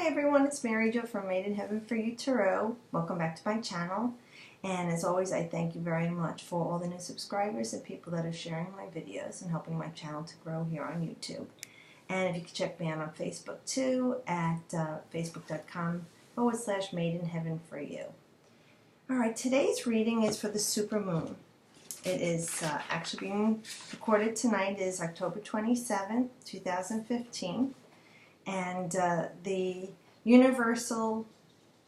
Hi everyone, it's Mary Jo from Made in Heaven for You Tarot. Welcome back to my channel. And as always, I thank you very much for all the new subscribers and people that are sharing my videos and helping my channel to grow here on YouTube. And if you could check me out on Facebook too at facebook.com/Made in Heaven for You. Alright, today's reading is for the Supermoon. It is actually being recorded tonight. It is October 27th, 2015. And the universal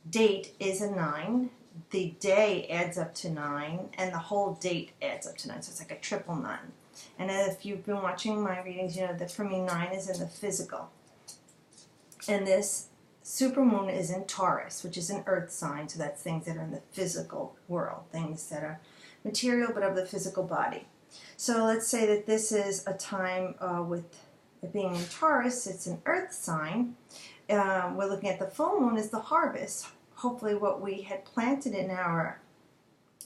date is a 9. The day adds up to 9, and the whole date adds up to 9. So it's like a triple 9. And if you've been watching my readings, you know that for me 9 is in the physical. And this supermoon is in Taurus, which is an earth sign. So that's things that are in the physical world, things that are material but of the physical body. So let's say that this is a time with it being in Taurus, it's an earth sign. We're looking at the full moon as the harvest. Hopefully what we had planted in our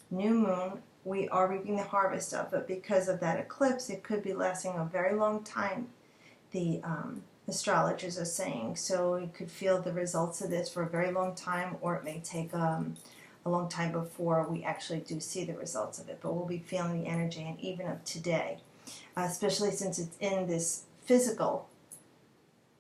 new moon, we are reaping the harvest of. But because of that eclipse, it could be lasting a very long time, the astrologers are saying. So we could feel the results of this for a very long time, or it may take a long time before we actually do see the results of it. But we'll be feeling the energy, and even of today, especially since it's in this physical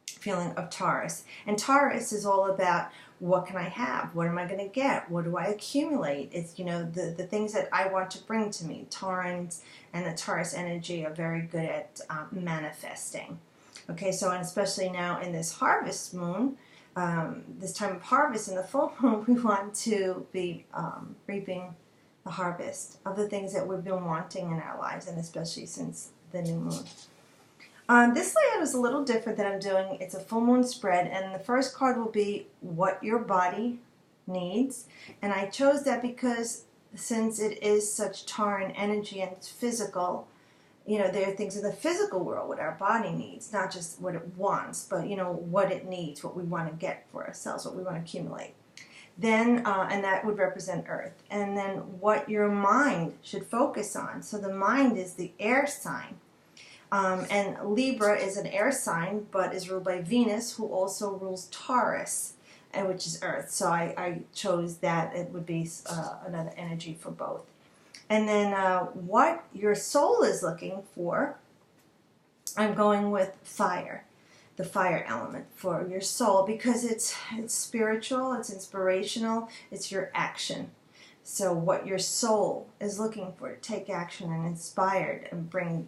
feeling of Taurus. And Taurus is all about, what can I have? What am I going to get? What do I accumulate? It's, you know, the things that I want to bring to me. Taurans and the Taurus energy are very good at manifesting. Okay, so and especially now in this harvest moon, this time of harvest in the full moon, we want to be reaping the harvest of the things that we've been wanting in our lives, and especially since the new moon. This layout is a little different than I'm doing. It's a full moon spread, and the first card will be what your body needs. And I chose that because since it is such Tauran energy and it's physical, you know, there are things in the physical world what our body needs, not just what it wants, but, you know, what it needs, what we want to get for ourselves, what we want to accumulate. Then, and that would represent Earth. And then what your mind should focus on. So the mind is the air sign. And Libra is an air sign, but is ruled by Venus, who also rules Taurus, which is Earth. So I chose that. It would be another energy for both. And then what your soul is looking for, I'm going with fire, the fire element for your soul, because it's spiritual, it's inspirational, it's your action. So what your soul is looking for, to take action and inspired and bring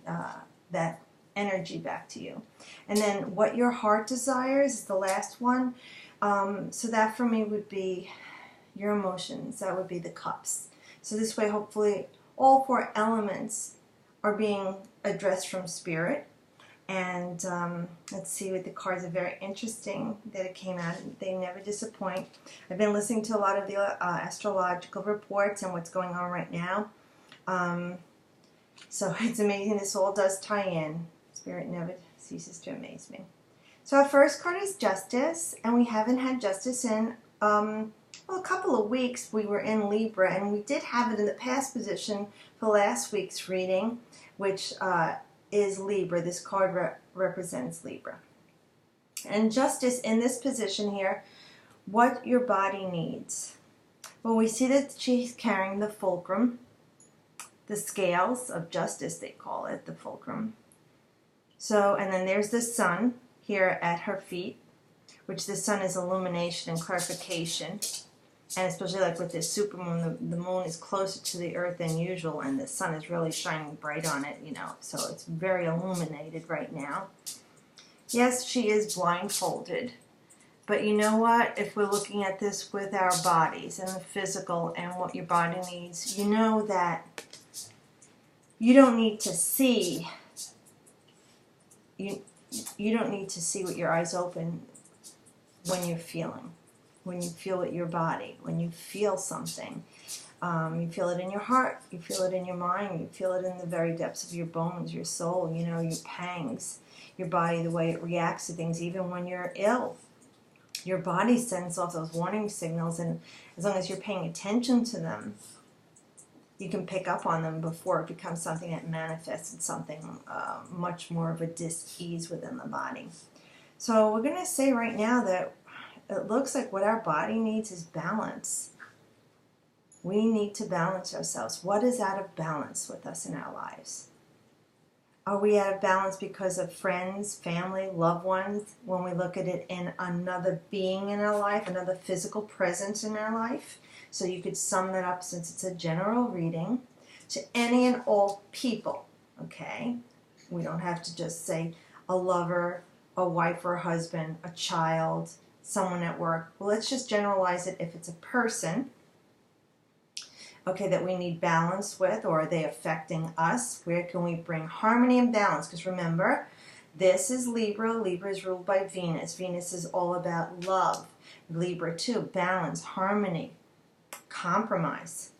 that energy back to you. And then what your heart desires is the last one. So that for me would be your emotions. That would be the cups. So this way, hopefully, all 4 elements are being addressed from spirit. And let's see, with the cards are very interesting that it came out. They never disappoint. I've been listening to a lot of the astrological reports and what's going on right now. So it's amazing. This all does tie in. Spirit never ceases to amaze me. So our first card is Justice, and we haven't had Justice in well, a couple of weeks. We were in Libra, and we did have it in the past position for last week's reading, which is Libra. This card represents Libra. And Justice in this position here, what your body needs. Well, we see that she's carrying the fulcrum, the scales of justice, they call it, the fulcrum. So, and then there's the sun here at her feet, which the sun is illumination and clarification. And especially like with this supermoon, the moon is closer to the earth than usual, and the sun is really shining bright on it, you know, so it's very illuminated right now. Yes, she is blindfolded. But you know what? If we're looking at this with our bodies and the physical and what your body needs, you know that you don't need to see. You don't need to see with your eyes open when you're feeling. When you feel it your body, when you feel something. You feel it in your heart, you feel it in your mind, you feel it in the very depths of your bones, your soul, you know, your pangs, your body, the way it reacts to things, even when you're ill. Your body sends off those warning signals, and as long as you're paying attention to them, you can pick up on them before it becomes something that manifests in something much more of a dis-ease within the body. So we're going to say right now that it looks like what our body needs is balance. We need to balance ourselves. What is out of balance with us in our lives? Are we out of balance because of friends, family, loved ones, when we look at it in another being in our life, another physical presence in our life? So you could sum that up, since it's a general reading, to any and all people, okay? We don't have to just say a lover, a wife or a husband, a child, someone at work. Well, let's just generalize it if it's a person, okay, that we need balance with, or are they affecting us? Where can we bring harmony and balance? Because remember, this is Libra. Libra is ruled by Venus. Venus is all about love. Libra too, balance, harmony, compromise.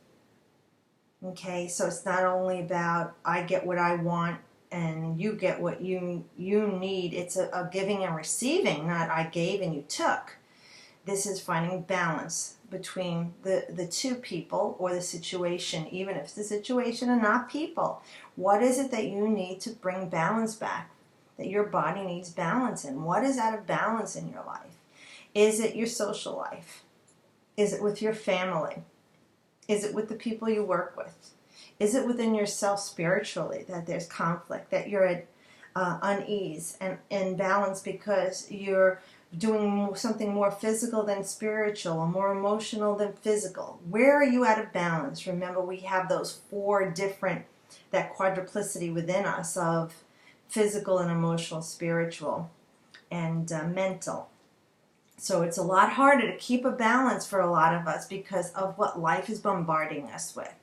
Okay, so it's not only about I get what I want and you get what you need. It's a giving and receiving, not I gave and you took. This is finding balance between the two people or the situation, even if it's the situation and not people. What is it that you need to bring balance back, that your body needs balance in? What is out of balance in your life? Is it your social life? Is it with your family? Is it with the people you work with? Is it within yourself spiritually that there's conflict, that you're at unease and imbalance because you're doing something more physical than spiritual, or more emotional than physical? Where are you out of balance? Remember, we have those four different, that quadruplicity within us of physical and emotional, spiritual, and mental. So it's a lot harder to keep a balance for a lot of us because of what life is bombarding us with.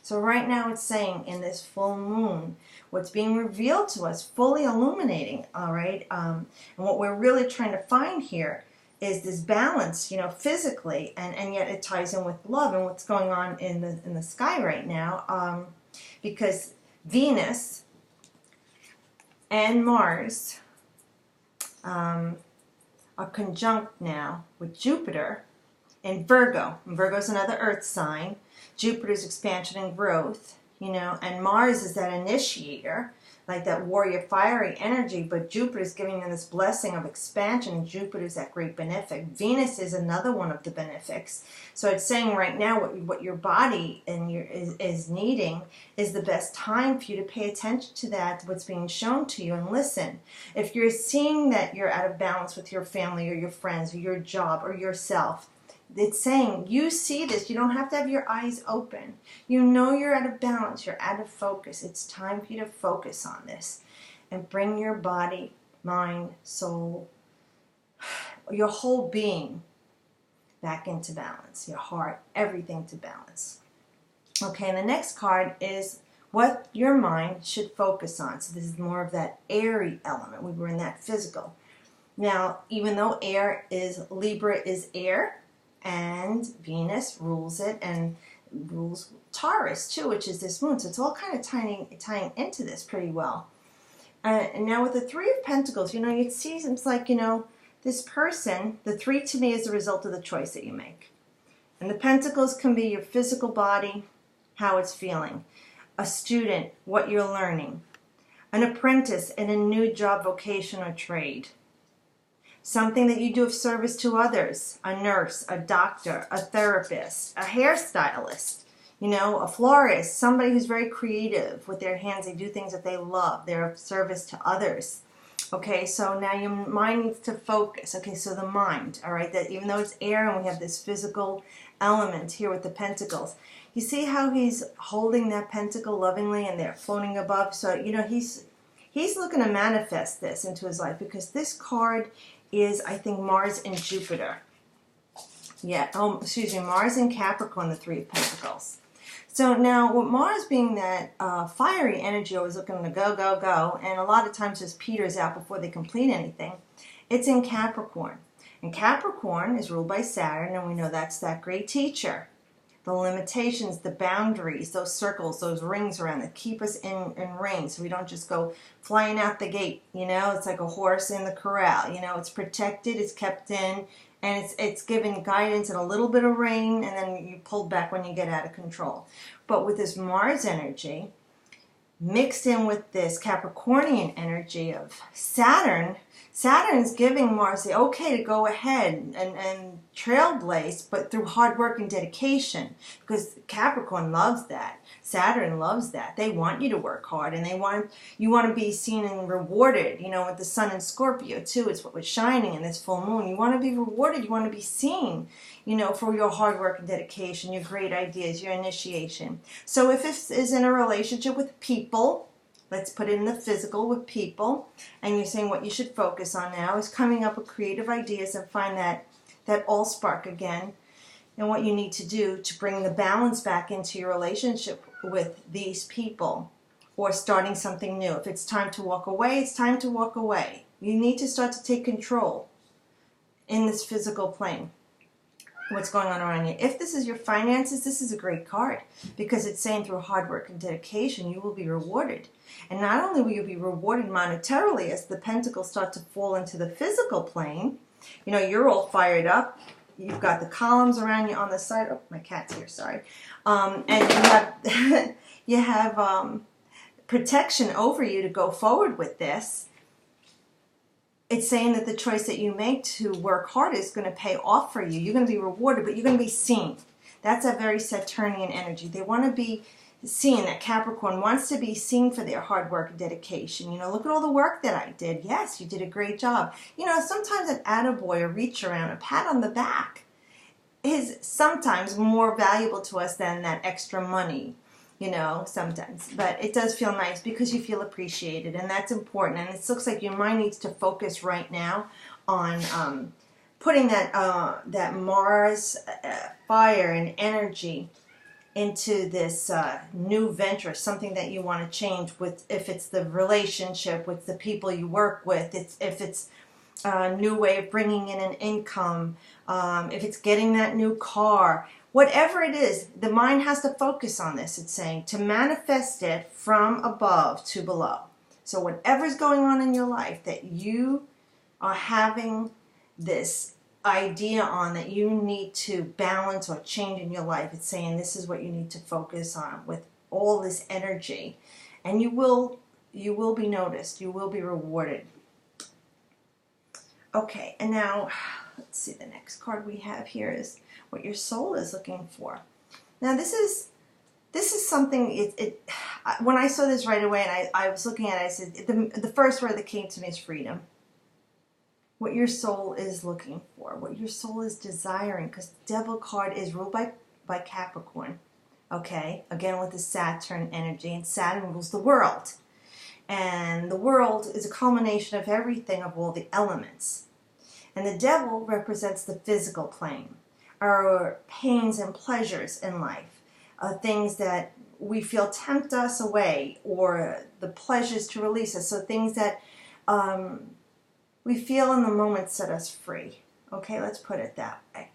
So right now it's saying in this full moon, what's being revealed to us, fully illuminating, all right? And what we're really trying to find here is this balance, you know, physically, and yet it ties in with love and what's going on in the sky right now, because Venus and Mars are conjunct now with Jupiter in Virgo. And Virgo's another earth sign. Jupiter's expansion and growth, you know, and Mars is that initiator, like that warrior fiery energy, but Jupiter's giving them this blessing of expansion, and Jupiter's that great benefic. Venus is another one of the benefics. So it's saying right now what your body and is needing is the best time for you to pay attention to that, what's being shown to you, and listen. If you're seeing that you're out of balance with your family or your friends or your job or yourself, it's saying, you see this. You don't have to have your eyes open. You know you're out of balance. You're out of focus. It's time for you to focus on this and bring your body, mind, soul, your whole being back into balance. Your heart, everything to balance. Okay, and the next card is what your mind should focus on. So this is more of that airy element. We were in that physical. Now, even though Libra is air, and Venus rules it and rules Taurus too, which is this moon. So it's all kind of tying into this pretty well. And now with the Three of Pentacles, you know, it seems like, you know, this person, the three to me is the result of the choice that you make. And the Pentacles can be your physical body, how it's feeling. A student, what you're learning. An apprentice in a new job, vocation, or trade. Something that you do of service to others, a nurse, a doctor, a therapist, a hairstylist, you know, a florist, somebody who's very creative with their hands. They do things that they love. They're of service to others. Okay, so now your mind needs to focus. Okay, so the mind, all right, that even though it's air and we have this physical element here with the pentacles, you see how he's holding that pentacle lovingly and they're floating above. So, you know, he's looking to manifest this into his life, because this card is, I think, Mars and Jupiter. Yeah, Mars and Capricorn, the Three of Pentacles. So now, with Mars being that fiery energy, always looking to go, go, go, and a lot of times just peters out before they complete anything, it's in Capricorn. And Capricorn is ruled by Saturn, and we know that's that great teacher. The limitations, the boundaries, those circles, those rings around that keep us in rings, so we don't just go flying out the gate. You know, it's like a horse in the corral. You know, it's protected, it's kept in, and it's given guidance and a little bit of rein, and then you pull back when you get out of control. But with this Mars energy, mixed in with this Capricornian energy of Saturn, Saturn's giving Mars the okay to go ahead and trailblaze, but through hard work and dedication, because Capricorn loves that. Saturn loves that. They want you to work hard, and you want to be seen and rewarded. With the Sun in Scorpio too, it's what was shining in this full moon. You want to be rewarded. You want to be seen, for your hard work and dedication, your great ideas, your initiation. So if this is in a relationship with people, let's put it in the physical with people, and you're saying what you should focus on now is coming up with creative ideas and find that all spark again, and what you need to do to bring the balance back into your relationship with these people, or starting something new. If it's time to walk away, it's time to walk away. You need to start to take control in this physical plane. What's going on around you. If this is your finances, this is a great card, because it's saying through hard work and dedication you will be rewarded. And not only will you be rewarded monetarily as the pentacles start to fall into the physical plane, you're all fired up. You've got the columns around you on the side. Oh, my cat's here, sorry. And you have protection over you to go forward with this. It's saying that the choice that you make to work hard is going to pay off for you. You're going to be rewarded, but you're going to be seen. That's a very Saturnian energy. They want to be seen. That Capricorn wants to be seen for their hard work and dedication. Look at all the work that I did. Yes, you did a great job. Sometimes an attaboy, a reach around, a pat on the back is sometimes more valuable to us than that extra money. Sometimes. But it does feel nice because you feel appreciated, and that's important. And it looks like your mind needs to focus right now on putting that Mars fire and energy into this new venture, something that you want to change with. If it's the relationship with the people you work with, if it's a new way of bringing in an income, if it's getting that new car, whatever it is, the mind has to focus on this. It's saying to manifest it from above to below. So whatever's going on in your life that you are having this idea on that you need to balance or change in your life, it's saying this is what you need to focus on with all this energy, and you will be noticed. You will be rewarded. Okay, and now let's see, the next card we have here is what your soul is looking for. Now this is something, when I saw this right away and I was looking at it, I said the first word that came to me is freedom. What your soul is looking for, what your soul is desiring, because the Devil card is ruled by Capricorn. Okay, again with the Saturn energy, and Saturn rules the world. And the world is a culmination of everything, of all the elements. And the Devil represents the physical plane, our pains and pleasures in life, things that we feel tempt us away, or the pleasures to release us. So things that we feel in the moment set us free. Okay, let's put it that way.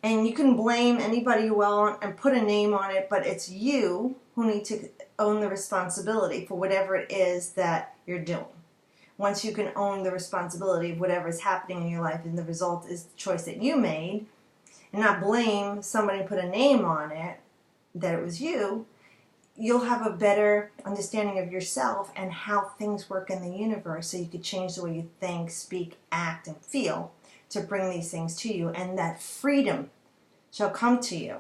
And you can blame anybody you want and put a name on it, but it's you who need to own the responsibility for whatever it is that you're doing. Once you can own the responsibility of whatever is happening in your life, and the result is the choice that you made, and not blame somebody and put a name on it that it was you, you'll have a better understanding of yourself and how things work in the universe, so you could change the way you think, speak, act, and feel to bring these things to you, and that freedom shall come to you.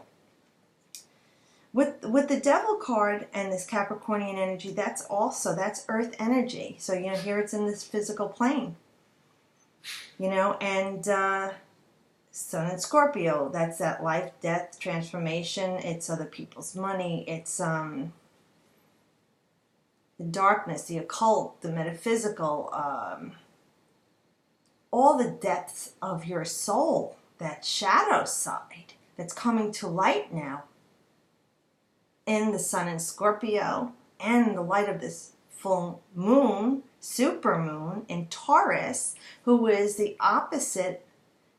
With the Devil card and this Capricornian energy, that's earth energy. So, here it's in this physical plane. And Sun in Scorpio, that's that life, death, transformation. It's other people's money. It's the darkness, the occult, the metaphysical, all the depths of your soul, that shadow side that's coming to light now in the Sun in Scorpio, and the light of this full moon, supermoon in Taurus, who is the opposite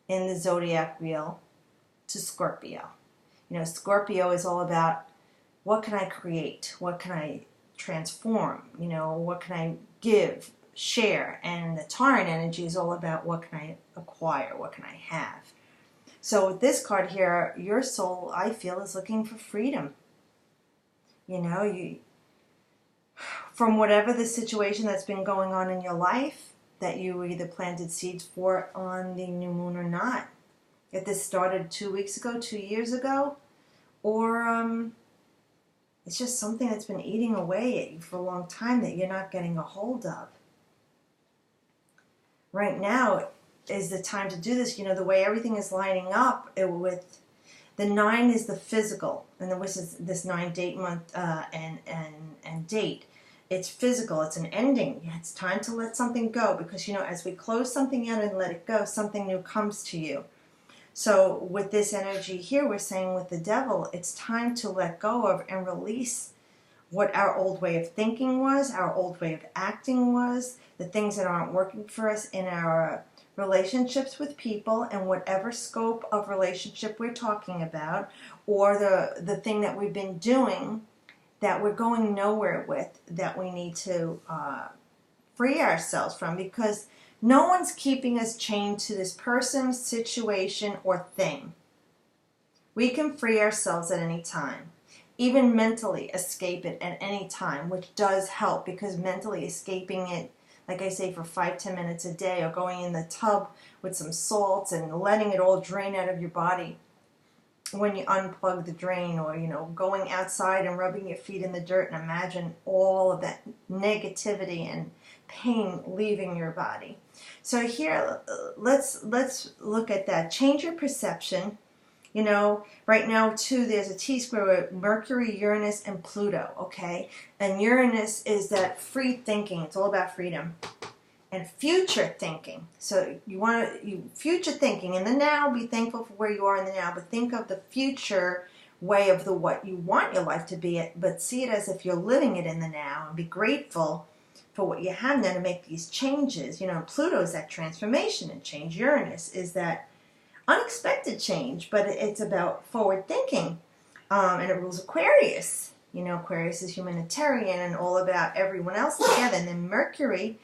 in the zodiac wheel to Scorpio. Scorpio is all about what can I create, what can I transform, what can I give, share, and the Tauran energy is all about what can I acquire, what can I have. So with this card here, your soul, I feel, is looking for freedom. From whatever the situation that's been going on in your life, that you either planted seeds for on the new moon or not. If this started 2 weeks ago, 2 years ago, or it's just something that's been eating away at you for a long time that you're not getting a hold of. Right now is the time to do this. You know, the way everything is lining up with the 9 is the physical, and which is this 9 date month and date. It's physical. It's an ending. It's time to let something go, because, you know, as we close something out and let it go, something new comes to you. So with this energy here, we're saying with the devil, it's time to let go of and release what our old way of thinking was, our old way of acting was, the things that aren't working for us in our relationships with people, and whatever scope of relationship we're talking about, or the thing that we've been doing that we're going nowhere with, that we need to free ourselves from, because no one's keeping us chained to this person, situation, or thing. We can free ourselves at any time. Even mentally escape it at any time, which does help, because mentally escaping it, like I say, for 5-10 minutes a day, or going in the tub with some salts and letting it all drain out of your body when you unplug the drain, or, you know, going outside and rubbing your feet in the dirt and imagine all of that negativity and pain leaving your body. So here, let's look at that. Change your perception. You know, right now, too, there's a T-square with Mercury, Uranus, and Pluto, okay? And Uranus is that free thinking. It's all about freedom. And future thinking. So you want to, future thinking. In the now, be thankful for where you are in the now, but think of the future way of what you want your life to be, but see it as if you're living it in the now, and be grateful for what you have now to make these changes. You know, Pluto is that transformation and change. Uranus is that unexpected change, but it's about forward thinking, and it rules Aquarius. You know, Aquarius is humanitarian and all about everyone else together. And then Mercury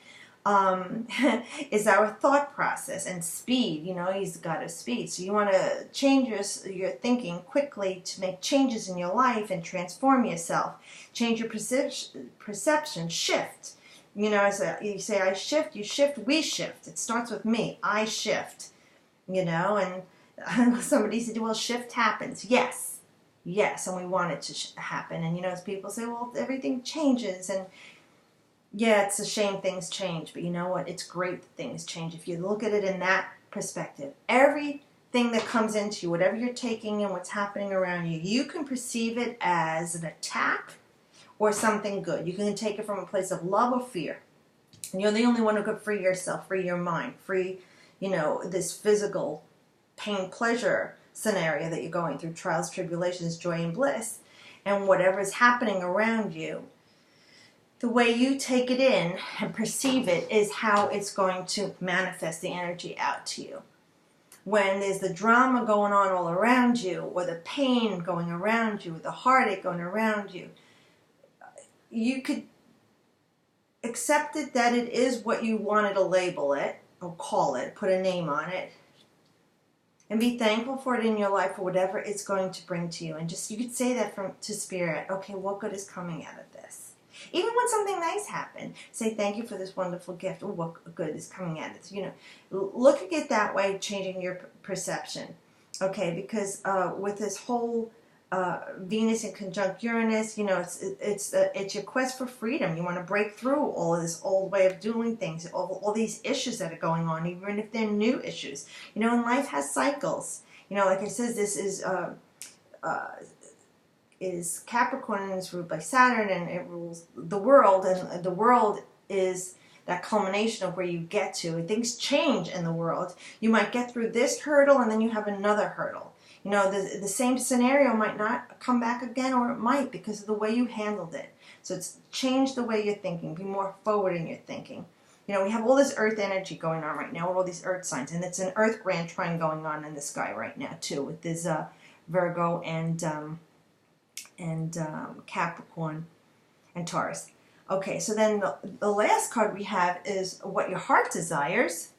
is our thought process and speed. You know, he's the god of speed. So you want to change your thinking quickly to make changes in your life and transform yourself. Change your perception, shift. You know, you say I shift, you shift, we shift. It starts with me. I shift. You know, and somebody said, well, shift happens. Yes, and we want it to happen. And, you know, as people say, well, everything changes. And, yeah, it's a shame things change. But you know what? It's great that things change. If you look at it in that perspective, everything that comes into you, whatever you're taking and what's happening around you, you can perceive it as an attack or something good. You can take it from a place of love or fear. And you're the only one who could free yourself, free your mind, free, you know, this physical pain, pleasure scenario that you're going through, trials, tribulations, joy, and bliss, and whatever is happening around you. The way you take it in and perceive it is how it's going to manifest the energy out to you. When there's the drama going on all around you, or the pain going around you, or the heartache going around you, you could accept it that it is what you wanted to label it, or call it, put a name on it, and be thankful for it in your life, for whatever it's going to bring to you. And just, you could say that to spirit, okay, what good is coming out of this? Even when something nice happened, say thank you for this wonderful gift. Oh, what good is coming out of this? You know, look at it that way, changing your perception. Okay, because with this whole Venus in conjunct Uranus, you know, it's your quest for freedom. You want to break through all of this old way of doing things, all these issues that are going on, even if they're new issues. You know, and life has cycles. You know, like it says, this is Capricorn, and it's ruled by Saturn, and it rules the world, and the world is that culmination of where you get to. Things change in the world. You might get through this hurdle, and then you have another hurdle. You know, the same scenario might not come back again, or it might, because of the way you handled it. So it's change the way you're thinking. Be more forward in your thinking. You know, we have all this earth energy going on right now, all these earth signs. And it's an earth grand trine going on in the sky right now, too, with this Virgo and Capricorn and Taurus. Okay, so then the last card we have is what your heart desires.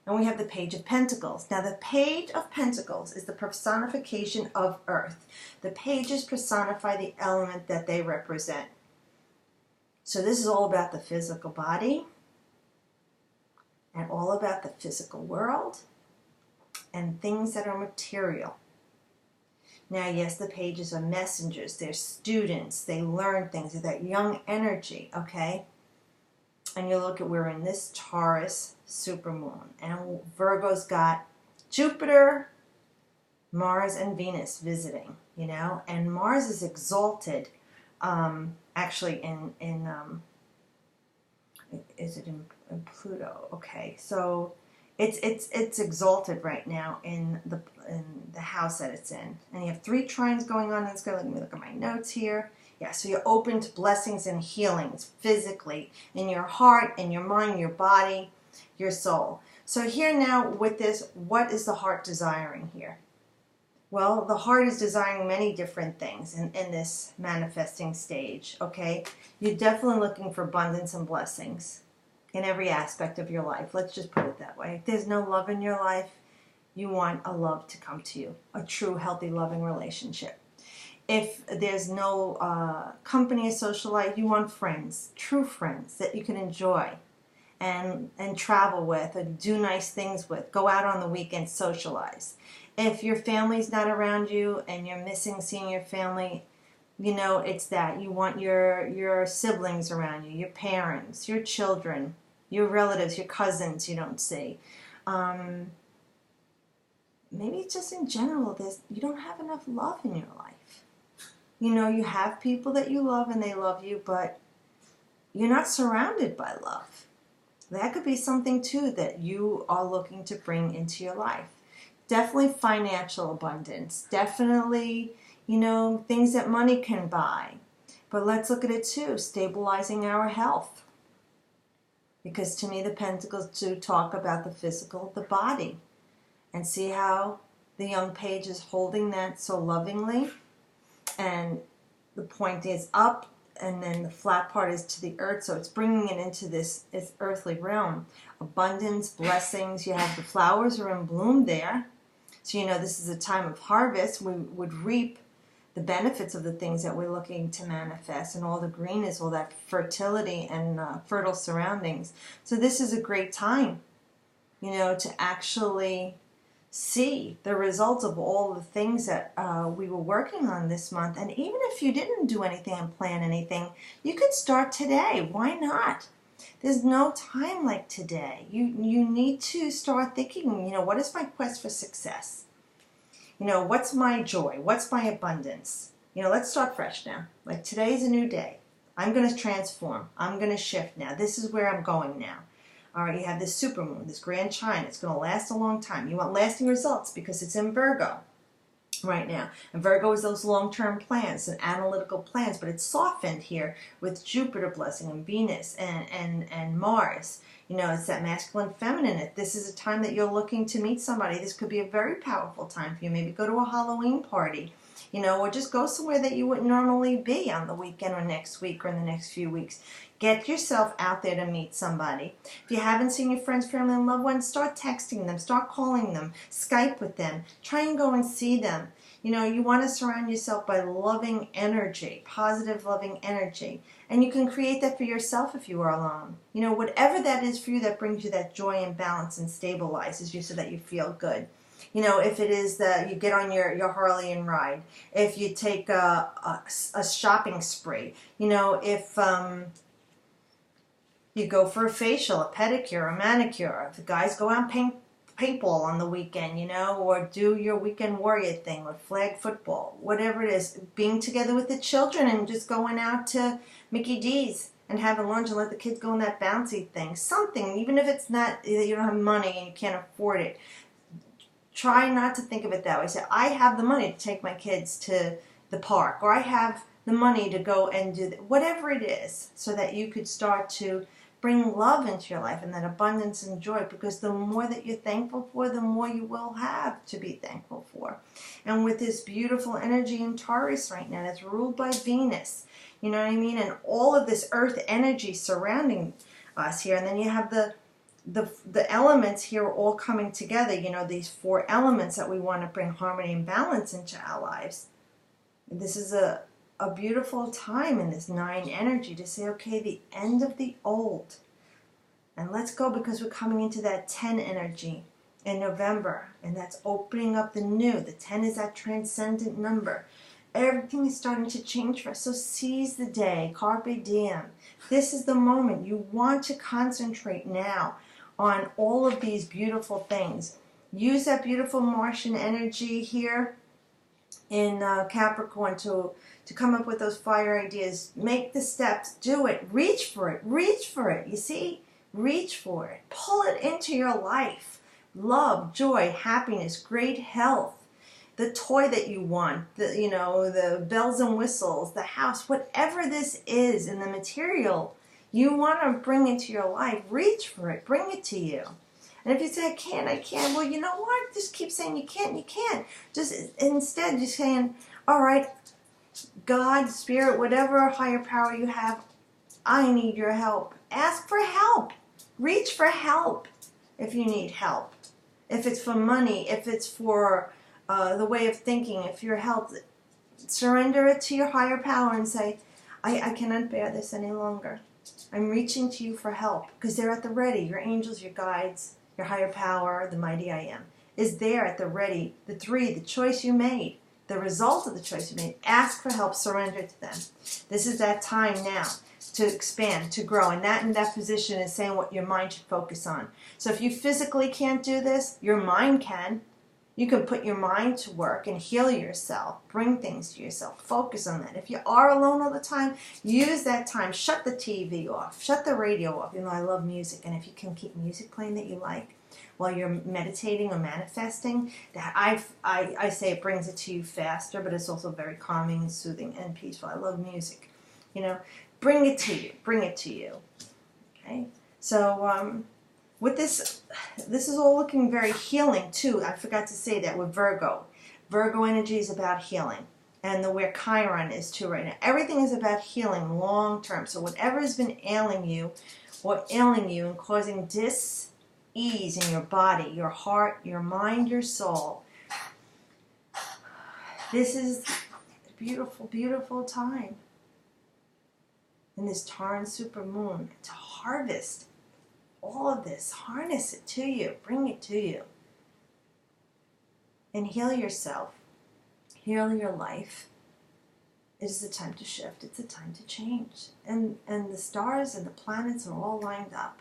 And we have the Page of Pentacles. Now, the Page of Pentacles is the personification of Earth. The pages personify the element that they represent. So this is all about the physical body, and all about the physical world and things that are material. Now, yes, the pages are messengers. They're students. They learn things. They're that young energy, okay? And you look at, we're in this Taurus supermoon. And Virgo's got Jupiter, Mars, and Venus visiting, you know? And Mars is exalted, actually is it in Pluto? Okay, so it's exalted right now in the house that it's in, and you have 3 trines going on. Let's go. Let me look at my notes here. Yeah, so you're open to blessings and healings physically in your heart, in your mind, your body, your soul. So here now with this, what is the heart desiring here? Well, the heart is desiring many different things in this manifesting stage, okay? You're definitely looking for abundance and blessings in every aspect of your life. Let's just put it that way. If there's no love in your life, you want a love to come to you, a true, healthy, loving relationship. If there's no company or social life, you want friends, true friends that you can enjoy and travel with or do nice things with. Go out on the weekend, socialize. If your family's not around you and you're missing seeing your family, you know, it's that. You want your siblings around you, your parents, your children, your relatives, your cousins you don't see. Maybe just in general, you don't have enough love in your life. You know, you have people that you love and they love you, but you're not surrounded by love. That could be something too that you are looking to bring into your life. Definitely financial abundance. Definitely, you know, things that money can buy. But let's look at it too, stabilizing our health. Because to me, the Pentacles do talk about the physical, the body. And see how the young page is holding that so lovingly. And the point is up, and then the flat part is to the earth. So it's bringing it into this earthly realm. Abundance, blessings. You have the flowers are in bloom there. So you know this is a time of harvest. We would reap the benefits of the things that we're looking to manifest, and all the green is all that fertility and fertile surroundings. So this is a great time, you know, to actually see the results of all the things that we were working on this month. And even if you didn't do anything and plan anything, you could start today. Why not? There's no time like today. You need to start thinking, you know, what is my quest for success? You know, what's my joy? What's my abundance? You know, let's start fresh now. Like today's a new day. I'm going to transform. I'm going to shift now. This is where I'm going now. All right, you have this supermoon, this grand trine. It's going to last a long time. You want lasting results because it's in Virgo right now. And Virgo is those long-term plans and analytical plans, but it's softened here with Jupiter blessing and Venus and Mars. You know, it's that masculine, feminine. If this is a time that you're looking to meet somebody, this could be a very powerful time for you. Maybe go to a Halloween party, you know, or just go somewhere that you wouldn't normally be on the weekend or next week or in the next few weeks. Get yourself out there to meet somebody. If you haven't seen your friends, family, and loved ones, start texting them, start calling them, Skype with them. Try and go and see them. You know, you want to surround yourself by loving energy, positive loving energy. And you can create that for yourself if you are alone. You know, whatever that is for you that brings you that joy and balance and stabilizes you so that you feel good. You know, if it is that you get on your Harley and ride, if you take a shopping spree, you know, if you go for a facial, a pedicure, a manicure. If the guys go out and paintball on the weekend, you know, or do your weekend warrior thing or flag football, whatever it is, being together with the children and just going out to Mickey D's and having lunch and let the kids go on that bouncy thing. Something, even if it's not, you don't have money and you can't afford it. Try not to think of it that way. Say, I have the money to take my kids to the park, or I have the money to go and do whatever it is, so that you could start to bring love into your life and that abundance and joy, because the more that you're thankful for, the more you will have to be thankful for. And with this beautiful energy in Taurus right now, that's ruled by Venus, you know what I mean? And all of this earth energy surrounding us here. And then you have the elements here all coming together, you know, these 4 elements that we want to bring harmony and balance into our lives. This is a beautiful time in this 9 energy to say, okay, the end of the old And let's go, because we're coming into that 10 energy in November. And that's opening up the new. The 10 is that transcendent number. Everything is starting to change for us. So seize the day. Carpe diem. This is the moment. You want to concentrate now on all of these beautiful things. Use that beautiful Martian energy here in Capricorn to come up with those fire ideas. Make the steps. Do it. Reach for it. Reach for it. You see? Reach for it. Pull it into your life. Love, joy, happiness, great health. The toy that you want, the bells and whistles, the house, whatever this is in the material, you want to bring into your life. Reach for it. Bring it to you. And if you say, I can't, well, you know what? Just keep saying you can't. Just instead, just saying, all right, God, Spirit, whatever higher power you have, I need your help. Ask for help. Reach for help if you need help. If it's for money, if it's for the way of thinking, if your health, surrender it to your higher power and say, I cannot bear this any longer. I'm reaching to you for help, because they're at the ready. Your angels, your guides, your higher power, the mighty I am, is there at the ready. The three, the choice you made, the result of the choice you made. Ask for help, surrender to them. This is that time now to expand, to grow. And that position is saying what your mind should focus on. So if you physically can't do this, your mind can. You can put your mind to work and heal yourself, bring things to yourself, focus on that. If you are alone all the time, use that time. Shut the TV off, shut the radio off. You know, I love music, and if you can keep music playing that you like while you're meditating or manifesting, that I say it brings it to you faster, but it's also very calming and soothing and peaceful. I love music. You know, bring it to you, bring it to you. Okay, so with this is all looking very healing too. I forgot to say that with Virgo. Virgo energy is about healing. And where Chiron is too right now. Everything is about healing long term. So whatever has been ailing you and causing dis-ease in your body, your heart, your mind, your soul. This is a beautiful, beautiful time. In this Taurus supermoon to harvest all of this, harness it to you, bring it to you, and heal yourself, heal your life. It is the time to shift. It's the time to change, and the stars and the planets are all lined up.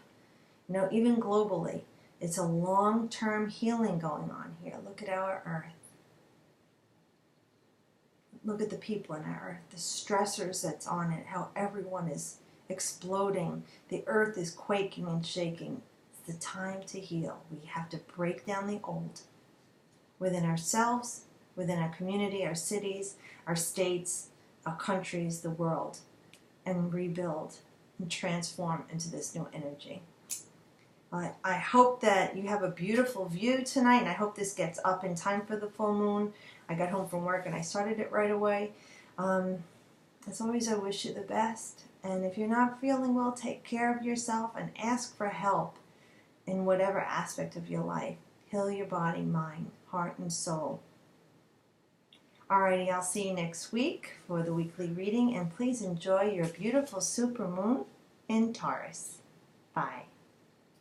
You know, even globally, it's a long-term healing going on here. Look at our Earth. Look at the people in our Earth, the stressors that's on it, how everyone is exploding. The earth is quaking and shaking. It's the time to heal. We have to break down the old within ourselves, within our community, our cities, our states, our countries, the world, and rebuild and transform into this new energy. I hope that you have a beautiful view tonight, and I hope this gets up in time for the full moon. I got home from work and I started it right away. As always, I wish you the best. And if you're not feeling well, take care of yourself and ask for help in whatever aspect of your life. Heal your body, mind, heart, and soul. Alrighty, I'll see you next week for the weekly reading. And please enjoy your beautiful supermoon in Taurus. Bye.